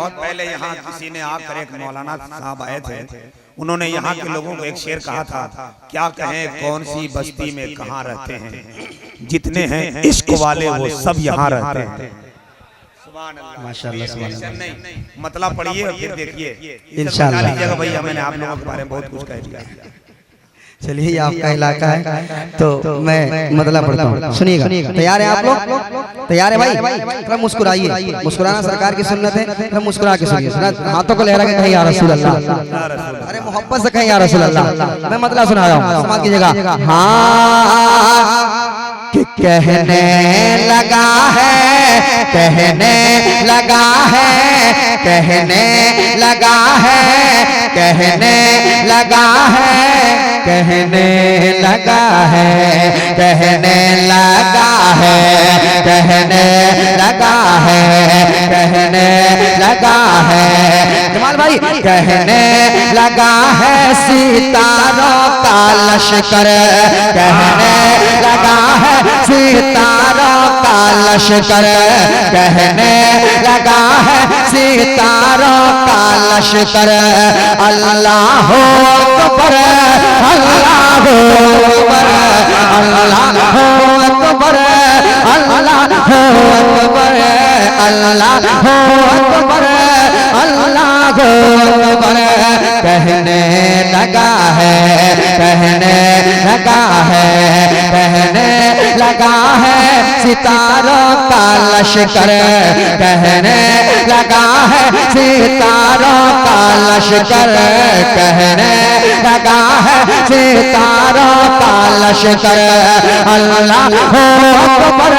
बहुत पहले यहाँ किसी ने आकर, एक मौलाना साहब आए थे, उन्होंने यहाँ के लोगों को एक शेर कहा था, क्या कहें कौन सी बस्ती में कहाँ रहते हैं, जितने हैं इश्क वाले वो सब यहाँ रहते हैं। माशाअल्लाह सुभान नहीं मतलब पढ़िए और फिर देखिए इंशाअल्लाह। भैया, मैंने आप लोगों के बारे में बहुत कुछ कह दिया। चलिए ये आपका इलाका है तो मैं मतलब पढ़ता हूँ, सुनिएगा। तैयार है आप लोग? तैयार है भाई? थोड़ा मुस्कुराइए, मुस्कुराना सरकार की सुन्नत है, थोड़ा मुस्कुरा के सुनिए, हाथों को लहरा के कहीं या रसूल अल्लाह, अरे मोहब्बत से कहीं या रसूल अल्लाह। मैं मतलब सुना रहा हूँ, समाज कीजिएगा। हाँ कहने लगा है, कहने लगा है, कहने लगा है, कहने लगा है, कहने लगा है, कहने लगा है, कहने लगा है, कहने लगा है। जमाल भाई कहने लगा है सितारों का लश्कर, कहने लगा है सितारों का लश्कर, कहने लगा है सितारों का लश्कर। अल्लाह अकबर, अल्लाह अकबर, अल्लाह अकबर, अल्लाह अकबर, अल्लाह अकबर, अल्लाह अकबर। कहने लगा है, कहने लगा है, कहने लगा है सितारों का लश्कर, कहने लगा है सितारों का लश्कर, कहने लगा है सितारों का लश्कर। अल्लाह अकबर,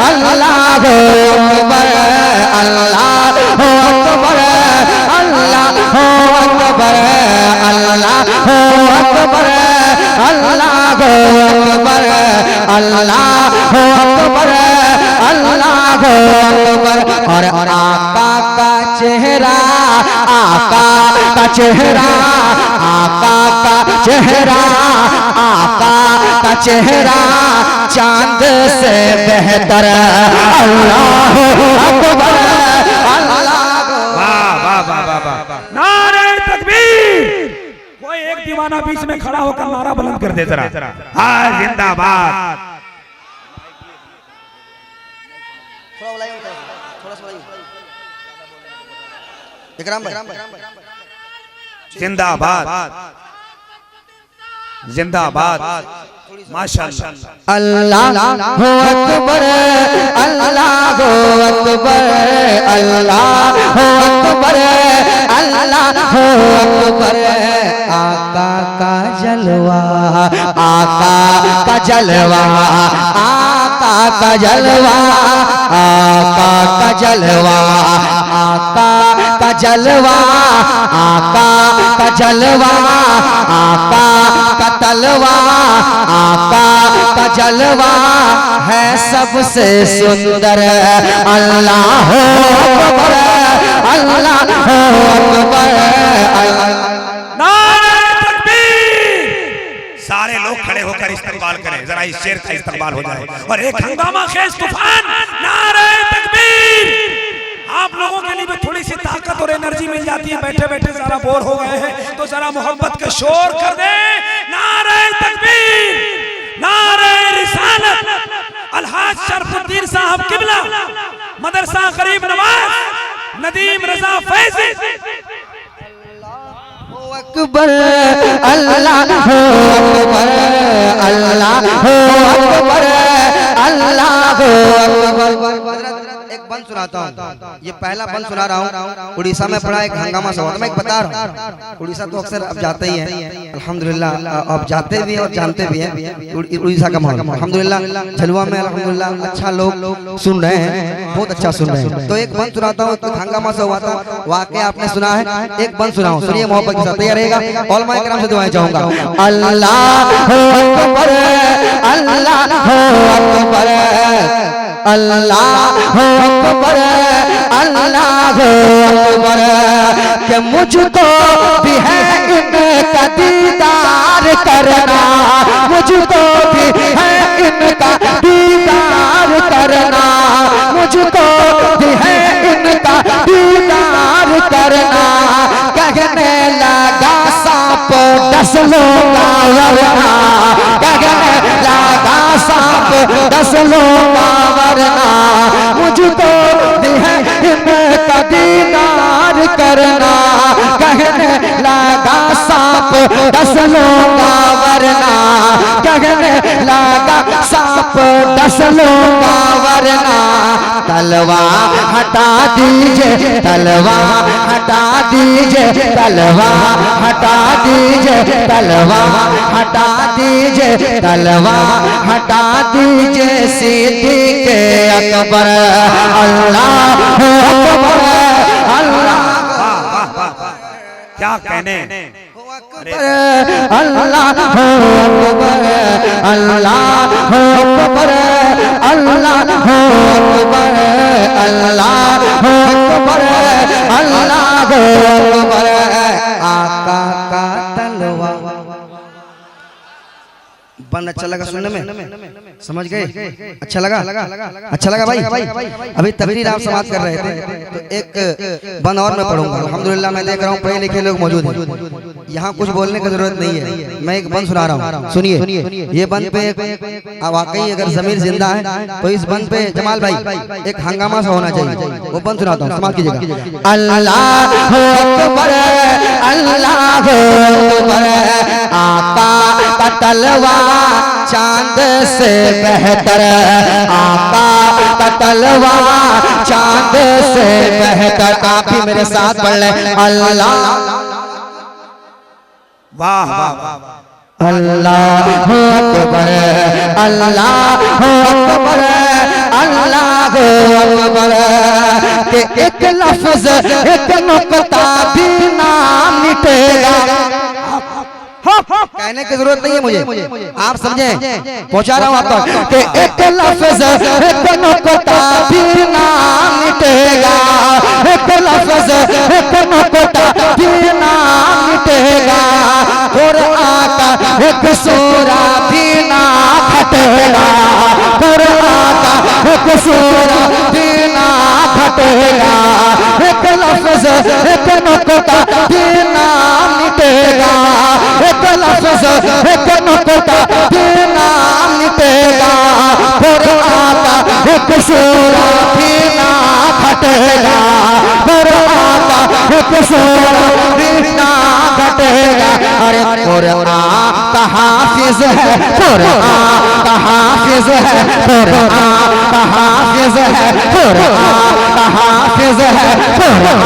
अल्लाह अकबर, अल्लाह अकबर, अल्लाह अकबर, अल्लाह अकबर, अल्लाह अकबर, अल्लाह अकबर, अल्लाह अकबर। और आका का चेहरा, आका का चेहरा, आका का चेहरा, आका का चेहरा चांद से बेहतर। अल्लाह अकबर, अल्लाह। वाह वाह वाह वाह वाह, नारे तकबीर। कोई एक दीवाना बीच में खड़ा होकर नारा बुलंद कर दे जरा, हाय जिंदाबाद। जिंदाबाद जिंदाबाद, माशाअल्लाह। अल्लाह अकबर, अल्लाह अकबर, अल्लाह अकबर, अल्लाह अकबर। आका का जलवा, आका का जलवा, आका का जलवा, आका का जलवा, आका का जलवा, आका का जलवा, आका का तलवा, आका का जलवा है सबसे सुंदर। अल्लाह अकबर, अल्लाह अकबर, नारे तकबीर। सारे लोग खड़े होकर इस्तकबाल करें, जरा इस शेर का इस्तकबाल हो जाए और एक हंगामा खेज तूफान। नारे तकबीर। आप लोगों के लिए भी थोड़ी सी ताकत और एनर्जी मिल जाती है, बैठे बैठे जरा बोर हो गए हैं तो जरा मोहब्बत के शोर कर दे। नारे तकबीर, नारे रिसालत। अलहाज शरफुद्दीन साहब किबला, मदरसा गरीब नवाज, नदीम रजा फैजी। अकबर, अल्लाह अकबर, अल्लाह अकबर, अल्लाह अकबर। एक बंद सुनाता हूँ, ये पहला बंद सुना रहा हूँ। उड़ीसा में पड़ा एक हंगामा सा हुआ था, मैं एक बता रहा हूँ। उड़ीसा तो अक्सर अब जाते ही हैं, अल्हम्दुलिल्लाह अब जाते भी हैं और जानते भी हैं उड़ीसा का माहौल। अल्हम्दुलिल्लाह झलवा में अल्हम्दुलिल्लाह अच्छा लोग सुन रहे हैं, बहुत अच्छा सुन रहे हैं। तो एक बंद सुनाता हूँ, तो हंगामा सा हुआ था, वाकया आपने सुना है, एक बंद सुनाऊं, सुनिए मोहब्बत के साथ। तैयार रहेगा? औलमा किराम से दुआएं चाहूंगा। अल्लाह अकबर, अल्लाह अकबर, अल्लाह अकबर, अल्लाह अकबर। कि मुझको भी है इनका दीदार करना, मुझको भी है इनका दीदार करना, मुझको भी है इनका दीदार नस्लों का वरना, गगन लगा सांप नस्लों का वरना, मुझको दिल है इनका दीदार करना, गगन लगा सांप नस्लों का वरना, गगन लगा सांप नस्लों का वरना, तलवार हटा दीजिए, तलवार हटा दीजिए, तलवार हटा दीजिए, तलवार हटा दीजिए, तलवार हटा दीजिए, सिद्दीक़ अकबर अल्लाह अकबर अल्लाह। क्या कहने, अल्लाह अकबर अल्लाह अकबर अल्लाह अकबर अल्लाह अकबर अल्लाह अकबर। आका का तलवार बन अच्छा लगा सुनने में, समझ गए? अच्छा लगा, अच्छा लगा भाई। अभी तकरीर आप समाप्त कर रहे थे तो एक बंद और मैं पढ़ूंगा। अल्हम्दुलिल्लाह मैं देख रहा हूँ पढ़े लिखे लोग मौजूद हैं, यहाँ कुछ बोलने की जरूरत नहीं है। मैं एक बंद सुना रहा हूँ, सुनिए। ये बंद पे वाकई अगर ज़मीर जिंदा है तो इस बंद पे जमाल भाई एक हंगामा सा होना चाहिए। वो बंद सुनाता हूँ, समाप्त कीजिएगा। अल्लाह अकबर अल्लाह अकबर, आका का तलवार चांद से बेहतर, आका का तलवार चांद से बेहतर। आप भी मेरे साथ पढ़ लें, अल्लाह वाह वाह, अल्लाह अकबर अल्लाह अकबर अल्लाह अकबर। के एक लफ्ज एक नुक्ता भी ना मिटेगा, कहने की जरूरत नहीं है मुझे, आप समझें, पहुंचा रहा हूं आप तक। कि एक लफ्ज एक नुक्ता भी ना मिटेगा, एक लफ्ज एक नुक्ता भी ना मिटेगा, कुरान का एक सूरा भी ना घटेगा, कुरान का एक सूरा भी ना घटेगा, एक लफ्ज एक नुक्ता भी ना मिटेगा, एक लफ्ज एक नुक्ता भी ना मिटेगा, कुरान का एक सूरा भी ना घटेगा, कुरान का एक सूरा भी ना घटेगा। अरे कुरान का हाफिज है, कुरान का हाफिज है, कुरान का हाफिज है, कुरान का हाफिज है, कुरान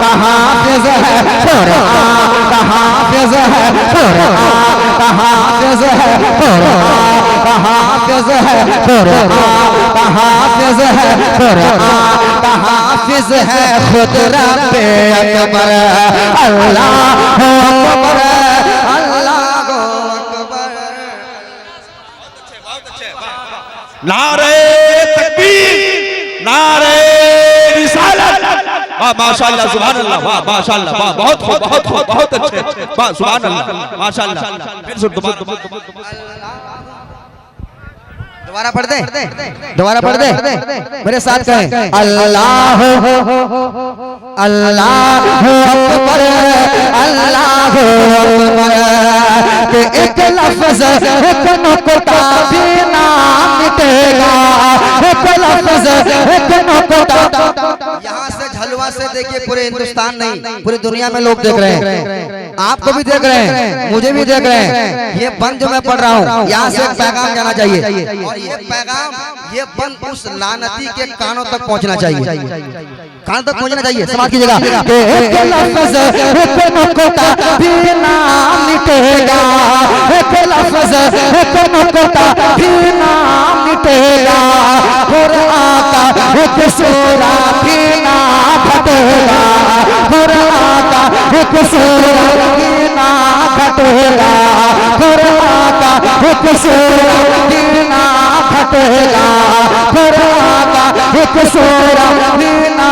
का हाफिज है, कुरान का हाफिज है, कुरान का हाफिज है, कुरान का हाफिज है, कुरान का हाफिज है, कुरान का हाफिज है खुद रब अकबर अल्लाह अकबर अल्लाह अकबर। नारे तकबीर, नारे रिसालत, वाह माशाअल्लाह सुभान अल्लाह, वाह माशाअल्लाह, वाह बहुत खूब, बहुत खूब, बहुत अच्छे, वाह सुभान अल्लाह माशाअल्लाह। फिर सुन दोबारा पढ़ दे, दोबारा पढ़ दे, मेरे साथ कहें, अल्लाह अल्लाह अकबर अल्लाह अकबर। कि एक लफ्ज एक नुक्ता भी ना मिटेगा, एक लफ्ज एक नुक्ता। यहाँ से झलवा से देखिए पूरे हिंदुस्तान नहीं पूरी दुनिया में लोग देख रहे हैं, आपको भी देख रहे हैं, मुझे भी देख रहे हैं। ये बंद जो मैं पढ़ रहा हूँ यहाँ से एक पैगाम जाना चाहिए, और ये पैगाम ये बंद उस लानती के कानों तक पहुँचना चाहिए, कान तक पहुँचना चाहिए। समाप्त कीजिएगा। एक लफ्ज एक नुक्ता भी ना मिटेगा, एक लफ्ज एक नुक्ता भी ना मिटेगा, कुरान का एक सूरा भी ना घटेगा, कुरान का एक सूरा भी ना घटेगा, कुरान का एक सूरा भी ना घटेगा, कुरान का एक सूरा भी ना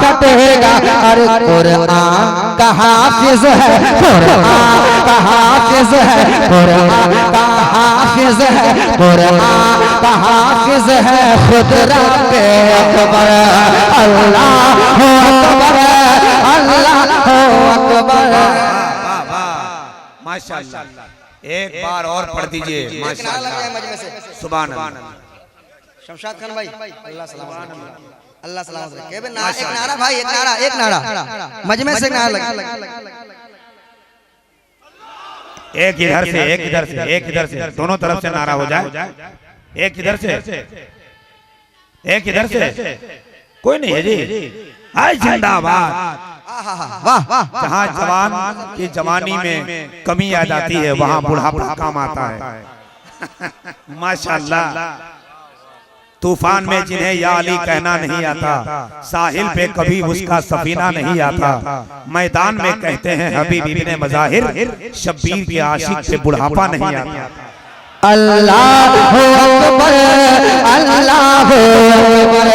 घटेगा। अरे कुरान का हाफिज है, कुरान का हाफिज है, कुरान का हाफिज है, कुरान का हाफिज है खुद रब अकबर अल्लाह अकबर अल्लाह अकबर। माशाल्लाह एक बार और पढ़ दीजिए माशाल्लाह सुभान अल्लाह। शमशाद खान भाई अल्लाह सलामत रखे, अल्लाह सलामत रखे। एक नारा भाई, एक नारा मजमे से नारा लगे। एक इधर से एक इधर से एक इधर से दोनों तरफ से नारा हो जाए। एक इधर से एक इधर से कोई नहीं है जी। हाय जिंदाबाद। वाह वाह। जहाँ जवान की जवानी में कमी आ जाती है वहाँ बुढ़ापा काम आता है। माशाल्लाह। तूफान में जिन्हें या अली कहना नहीं आता, साहिल पे कभी उसका सफीना नहीं आता, मैदान में कहते हैं हबीब इब्ने मज़ाहिर, शब्बीर के आशिक पे बुढ़ापा नहीं आता। अल्लाह अकबर, अल्लाह अकबर।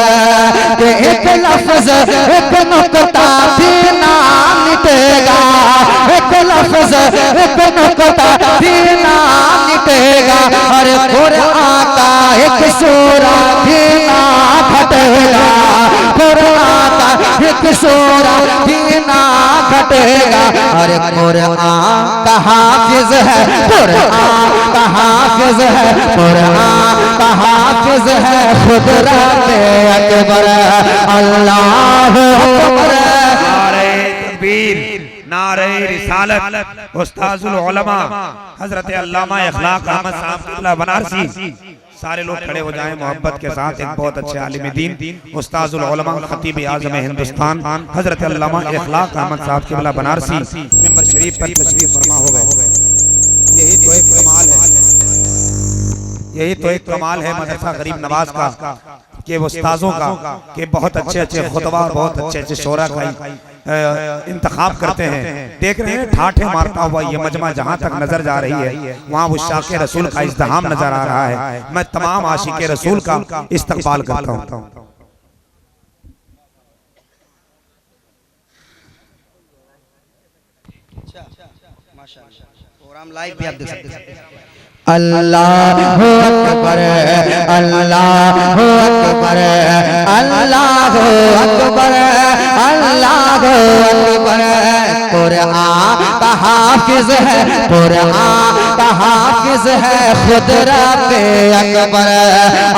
एक लफ्ज एक नुक्ता भी ना मिटेगा, एक लफ्ज एक नुक्ता भी ना मिटेगा। अरे कुरान का एक सूरा भी ना फटेगा, कुरान का एक सूरा भी ना फटेगा। अरे कुरान का हाफिज है, कुरान का हाफिज है, कुरान का हाफिज है खुदरत अकबर। अल्लाह अकबर। नारे तकबीर, नारे रिसालत। उस्ताजुल उलमा हजरत अल्लामा इखलाक अहमद साहब क़िबला बनारसी, सारे लोग खड़े हो जाएं मोहब्बत के साथ। एक बहुत अच्छे आलिम दीन उस्ताजुल उलमा खतीब आज़म हिंदुस्तान हजरत अल्लामा इखलाक अहमद साहब क़िबला बनारसी मिंबर शरीफ पर तशरीफ फरमा हो गए। यही तो एक कमाल है, यही तो एक कमाल है मदरसा गरीब नवाज का कि उस्ताजों का कि बहुत अच्छे अच्छे खुतबा और बहुत अच्छे अच्छे शोरा का इंतखाब करते हैं। देख रहे हैं ठाठे मारता हुआ ये मजमा जहाँ तक नजर जा रही है वहाँ वो शाके रसूल का इज़्दिहाम नजर आ रहा है। मैं तमाम आशिके रसूल का इस्तकबाल करता हूँ। प्रोग्राम लाइव भी आप देख सकते हैं। अल्लाह अकबर, अल्लाह अकबर, अल्लाह अकबर, अल्लाह अकबर। कुरान का हाफिज है, कुरान का हाफिज है खुदरत अकबर।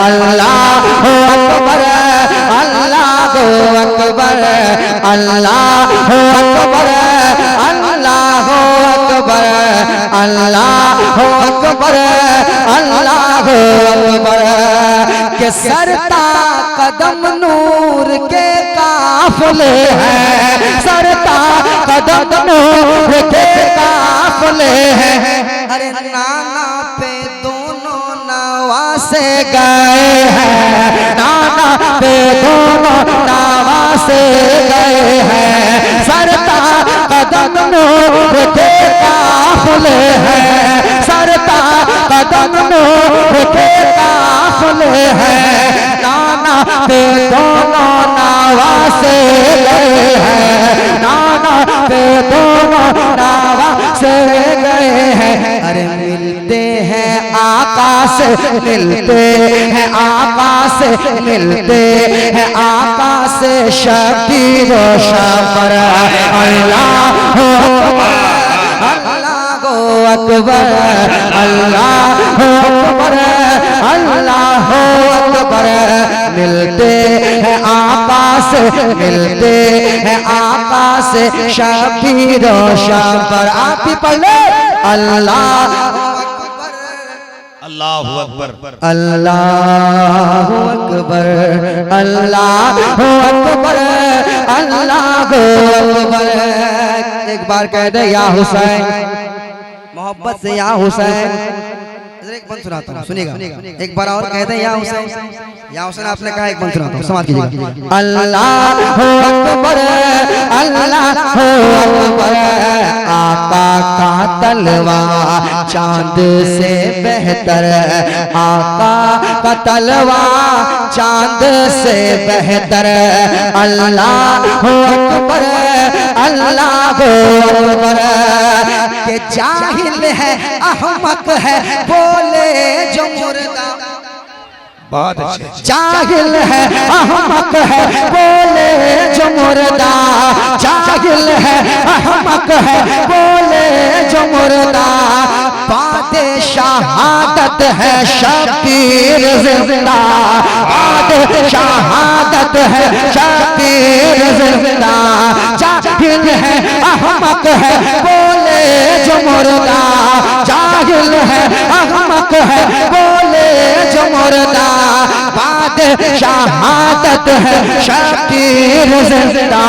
अल्लाह अकबर, अल्लाह अकबर, अल्लाह अकबर, अल्लाह अकबर, अल्लाह अकबर, अल्लाह अकबर। के सरता कदम नूर के काफले हैं, सरता कदम नूर के काफले हैं। अरे नाना पे दोनों नवा से गए हैं, नाना पे दोनों नवा से गए हैं। सरता कदम नूर के काफले हैं, सरता कदम नूर के काफले हैं। नाना पे दोनों नावा से गए हैं, नाना पे दोनों नावा से गए हैं। अरे मिलते हैं आकाश, मिलते हैं आकाश, मिलते हैं आकाश शबीर शबर। अल्लाह अकबर, अल्लाह अकबर, अल्लाह अकबर। मिलते हैं आकाश, मिलते हैं आकाश शबीर शबर। आप भी पढ़ ले अल्लाह अल्लाहु अकबर, अल्लाहु अकबर, अल्लाहु अकबर, अल्लाहु अकबर। एक बार कह दे या हुसैन, मोहब्बत से या हुसैन। एक बंद सुनाता हूँ, सुनिएगा। एक बार और कह दे या हुसैन, या हुसैन आपने कहा, एक बंद सुनाता हूँ, समाज कीजिएगा। अल्लाहु अकबर, अल्लाहु अकबर। आका का तलवार चांद से बेहतर, आका का तलवार चांद से बेहतर। अल्लाहु अकबर, अल्लाहु अकबर। के जाहिल है अहमक है बोले जो मुर्दा। बहुत अच्छे। जाहिल है अहमक है बोले जो मुर्दा, जाहिल है अहमक है बोले जो मुर्दा, बादे शहादत है शबीर जिंदा, बादे शहादत है शबीर जिंदा, जाहिल है अहमक है बोले जो मुर्दा, जाहिल है अहमक है बोले जो मुर्दा, बाद शहादत है शबीर जिंदा,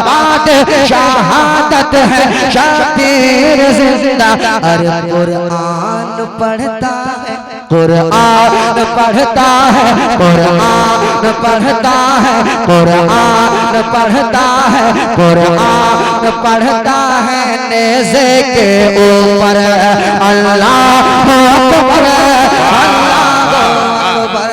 बाद शहादत है शबीर जिंदा। अरे कुरान पढ़ता है, कुरान पढ़ता है, कुरान पढ़ता है, कुरान पढ़ता है, कुरान पढ़ता है, नेज़े के ऊपर अल्लाह अकबर, अल्लाह अकबर।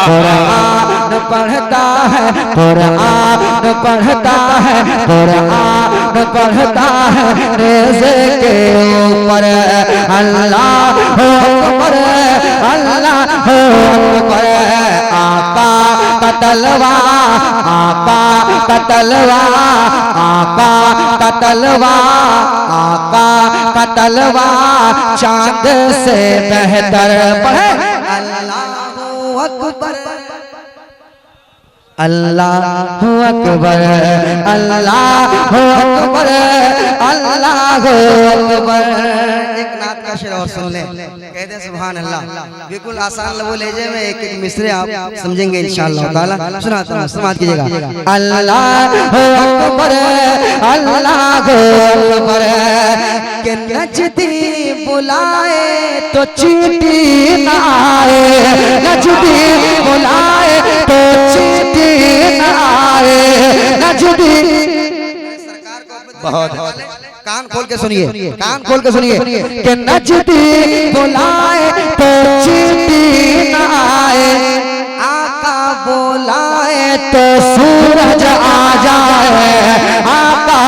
कुरान पढ़ता है, कुरान पढ़ता है, कुरान पढ़ता है, नेज़े के ऊपर अल्लाह अकबर, अल्लाह अकबर। आका का तलवार, आका का तलवार, आका का तलवार, आका का तलवार चांद से बेहतर पढ़े अल्लाहू अकबर, अल्लाहू अकबर, अल्लाहू अकबर, अल्लाहू अकबर। एक नात का शेर और सुन लें, कहते हैं सुभान अल्लाह। बिल्कुल आसान लबो लहजे में एक एक मिसरे आप समझेंगे इंशाअल्लाह ताला। सुनाता हूँ, समाप्त कीजिएगा। अल्लाहू अकबर, अल्लाहू अकबर, के नजदी बुलाए तो चींटी ना आए, नजदी बुलाए तो चींटी ना आए, नजदी। बहुत कान खोल के सुनिए, कान खोल के सुनिए, कि नजदी बुलाए तो चींटी ना आए, आका बुलाए तो सूरज आ जाए, आका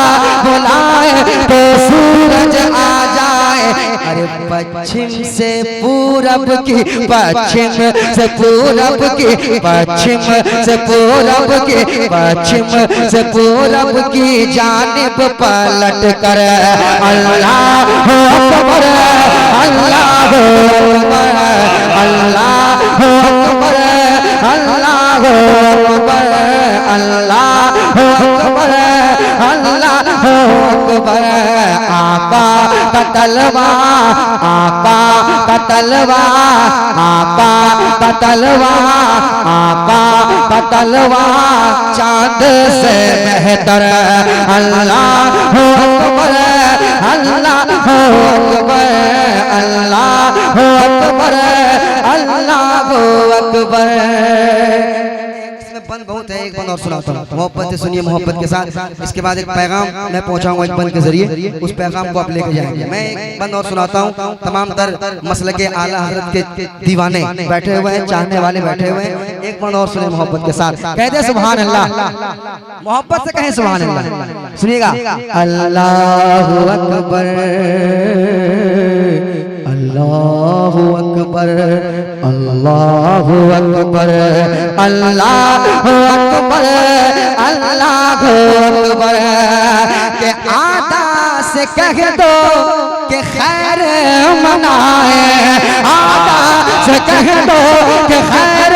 बुलाए तो सूरज आ जाए। अरे पश्चिम से पूरब की, पश्चिम से पूरब की, पश्चिम से पूरब की, पश्चिम से पूरब की जानिब पलट कर अल्लाह अकबर, अल्लाह अकबर, अल्लाह अकबर, अल्लाह अकबर, अल्लाह अकबर, अल्लाह अकबर। आका का तलवार, आका का तलवार, आका का तलवार, आका का तलवार चांद से बेहतर अल्लाह अकबर, अल्लाह अकबर, अल्लाह अकबर, अल्लाह अकबर। इसमें बंद बहुत है, एक बंद और सुनाता हूँ, मोहब्बत से सुनिए, मोहब्बत के साथ। इसके बाद एक पैगाम मैं पहुंचाऊंगा एक बंद के जरिए, उस पैगाम को आप लेके जाएंगे। मैं एक बंद और सुनाता हूँ, तमाम तर मसलक के आला हज़रत के दीवाने बैठे हुए हैं, चाहने वाले बैठे हुए हैं। एक बंद और सुनिए मोहब्बत के साथ, कहते हैं सुभान अल्लाह, मोहब्बत से कहें सुभान अल्लाह। सुनिएगा, अल्लाहु अकबर, अल्लाहु अकबर, अल्लाहु अकबर, अल्लाहु अकबर, अल्लाहु अकबर। के आदा से कह दो कि खैर मनाए, आदा से कह दो कि खैर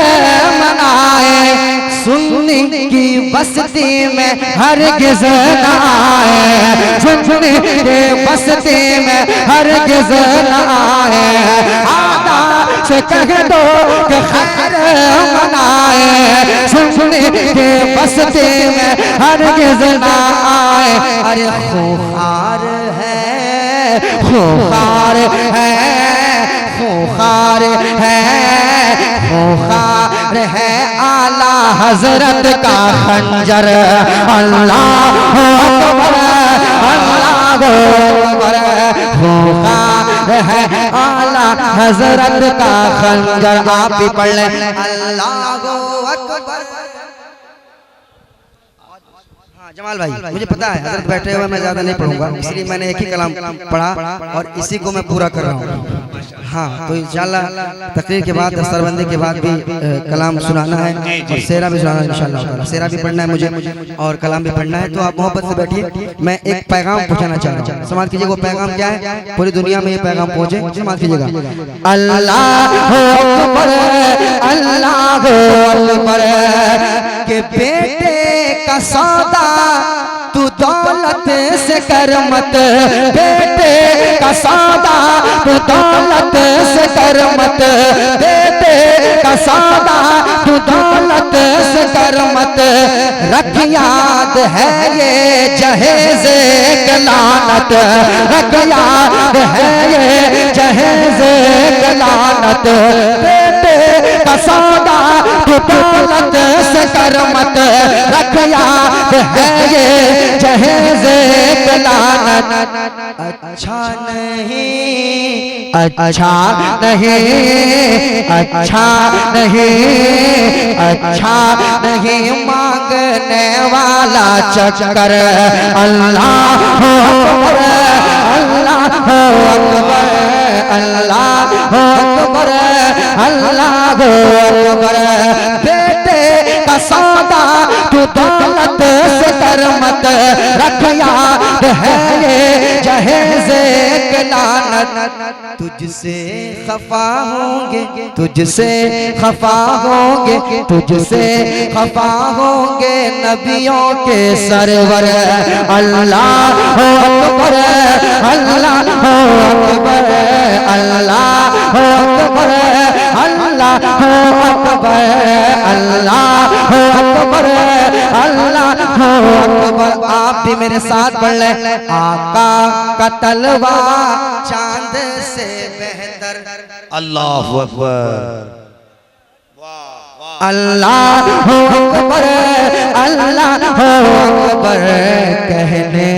मनाए, सुन्नी की बस्ती में हरगिज़ न आए, सुन्नी की बस्ती में हरगिज़ न आए। आदा से कह दो कि खैर मनाए, सुन्नी की बस्ती में हरगिज़ न आए। अरे खूंखार है, खूंखार है, खूंखार है, खूंखार है आला हजरत का खंजर। अल्लाह अकबर, अल्लाह अकबर, खूंखार है आला हजरत का खंजर। आप भी पढ़ लें, अल्लाह अकबर। जमाल भाई, मुझे पता है हजरत बैठे हुए, मैं ज्यादा नहीं पढ़ूंगा, इसलिए मैंने एक ही कलाम पढ़ा और इसी को मैं पूरा कर रहा हूँ। हाँ, तो इंशाल्लाह तकरीर के बाद दस्तरबंदी के बाद भी कलाम सुनाना है और सेरा भी सुनाना है इंशाल्लाह ताला। सेरा भी पढ़ना है मुझे और कलाम भी पढ़ना है। तो आप मोहब्बत से बैठिए। मैं एक पैगाम पहुंचाना चाह रहा हूँ, समाज कीजिए। वो पैगाम क्या है, पूरी दुनिया में ये पैगाम पहुंचे, समाज कीजिएगा। अल्लाहु अकबर, अल्लाहु अकबर, के बेटे का सौदा तू दौलत से कर मत, बेटे का सौदा तू दौलत से कर मत, बेटे का सौदा तू दौलत से कर मत। रख याद है ये जहेज़े लानत, रख याद है ये जहेज़े लानत, बेटे का सौदा तू दौलत से कर मत। रख याद है ये जहेज़े लानत। अच्छा नहीं, अच्छा नहीं, अच्छा नहीं, अच्छा नहीं मांगने वाला चक्कर। अल्लाह अकबर, अल्लाह अकबर, अल्लाह अकबर, अल्लाह अकबर। बेटे का सौदा तू दौलत से कर मत। रख याद है ये जहेज़े लानत। तुझसे खफा होंगे, तुझसे खफा होंगे, तुझसे खफा होंगे नबियों के सरवर। अल्लाह अकबर, अल्लाह अकबर, अल्लाह अकबर, अल्लाह अकबर, अल्लाह अकबर, अल्लाह अकबर। आप भी मेरे साथ पढ़ लें। आका का तलवार चांद से बेहतर। अल्लाह अकबर, अल्लाह अकबर, अल्लाह अकबर। कहने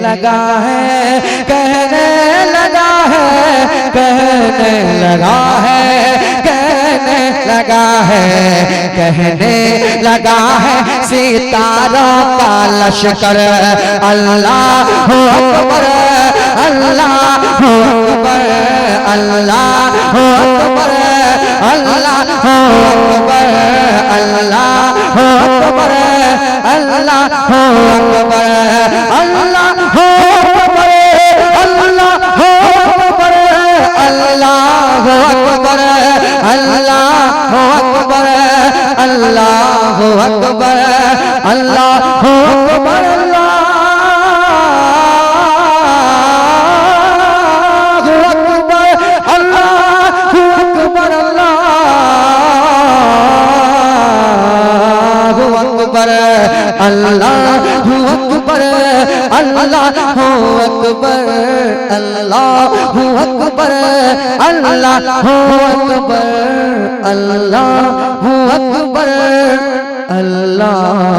लगा है, कहने लगा है, कहने लगा है, कहने लगा है, कहने लगा है सितारों का लश्कर। अल्लाह अकबर, अल्लाह अकबर, अल्लाह अकबर, अल्लाह अकबर, अल्लाह अकबर, अल्लाह अकबर, अल्लाह अकबर, अल्लाह अकबर, अल्लाह अकबर, अल्लाह अकबर, अल्लाह अकबर, अल्लाह अकबर, अल्लाहु अकबर, अल्लाहु अकबर, अल्लाहु अकबर, अल्लाहु अकबर, अल्लाहु अकबर, अल्लाह